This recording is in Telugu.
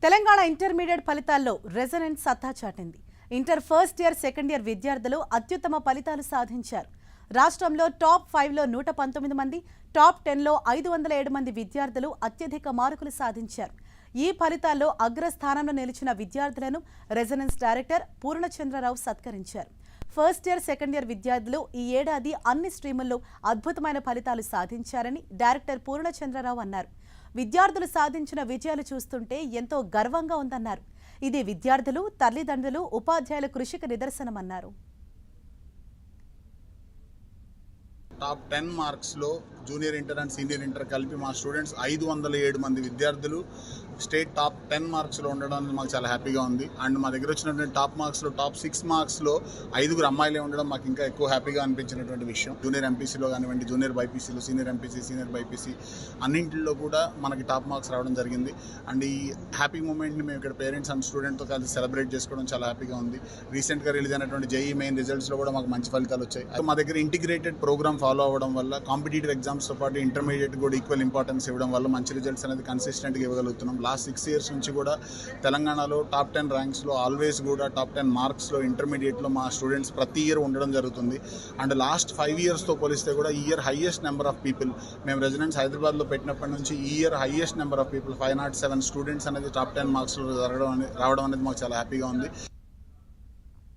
తెలంగాణ ఇంటర్మీడియట్ ఫలితాల్లో రెజనెంట్ సత్తా చాటింది. Inter first year, second year విద్యార్థులు అత్యుత్తమ ఫలితాలు సాధించారు. రాష్ట్రంలో టాప్ 5లో 119 మంది, టాప్ 10లో 507 మంది విద్యార్థులు అత్యధిక మార్కులు సాధించారు. ఈ ఫలితాల్లో అగ్రస్థానంలో నిలిచిన విద్యార్థులను రెజనెన్స్ డైరెక్టర్ పూర్ణచంద్రరావు సత్కరించారు. ఫస్ట్ ఇయర్, సెకండ్ ఇయర్ విద్యార్థులు ఈ ఏడాది అన్ని స్ట్రీముల్లో అద్భుతమైన ఫలితాలు సాధించారని డైరెక్టర్ పూర్ణచంద్రరావు అన్నారు. విద్యార్థులు సాధించిన విజయాలు చూస్తుంటే ఎంతో గర్వంగా ఉందన్నారు. ఇది విద్యార్థులు, తల్లిదండ్రులు, ఉపాధ్యాయుల కృషికి నిదర్శనమన్నారు. టాప్ 10 మార్క్స్లో junior inter and senior inter కలిపి మా స్టూడెంట్స్ 507 మంది విద్యార్థులు స్టేట్ టాప్ 10 మార్క్స్లో ఉండడం అనేది మాకు చాలా హ్యాపీగా ఉంది. అండ్ మా దగ్గర వచ్చినటువంటి టాప్ మార్క్స్లో టాప్ 6 మార్క్స్లో 5 అమ్మాయిలే ఉండడం మాకు ఇంకా ఎక్కువ హ్యాపీగా అనిపించినటువంటి విషయం. జూనియర్ ఎంపీసీలో కానివ్వండి, జూనియర్ బైపీసీలో, సీనియర్ ఎంపీసీ, సీనియర్ బైపీసీ అన్నింటిలో కూడా మనకి టాప్ మార్క్స్ రావడం జరిగింది. అండ్ ఈ హ్యాపీ మూమెంట్ని మేము ఇక్కడ పేరెంట్స్ అండ్ స్టూడెంట్తో కలిసి సెలబ్రేట్ చేసుకోవడం చాలా హ్యాపీగా ఉంది. రీసెంట్గా రిలీజ్ అయినటువంటి జేఈ మెయిన్ రిజల్ట్స్లో కూడా మాకు మంచి ఫలితాలు వచ్చాయి. మా దగ్గర ఇంటిగ్రేటెడ్ ప్రోగ్రామ్ ఫాలో అవ్వడం వల్ల కాంపిటేటివ్ ఎగ్జామ్స్తో పాటు ఇంటర్మీడియట్ కూడా ఈక్వల్ ఇంపార్టెన్స్ ఇవ్వడం వల్ల మంచి రిజల్ట్స్ అనేది కన్సిస్టెంట్గా ఇవ్వగలుగుతున్నాం. లాస్ట్ 6 years నుంచి కూడా తెలంగాణలో టాప్ 10 ర్యాంక్స్లో ఆల్వేస్ కూడా టాప్ 10 మార్క్స్లో ఇంటర్మీడియట్లో మా స్టూడెంట్స్ ప్రతి ఇయర్ ఉండడం జరుగుతుంది. అండ్ లాస్ట్ 5 yearsతో పోలిస్తే కూడా ఈ year highest number of people మేము రెసిడెన్స్ హైదరాబాద్లో పెట్టినప్పటి నుంచి ఈ year highest number of people 507 students అనేది టాప్ 10 మార్క్స్లో రావడం అనేది మాకు చాలా హ్యాపీగా ఉంది.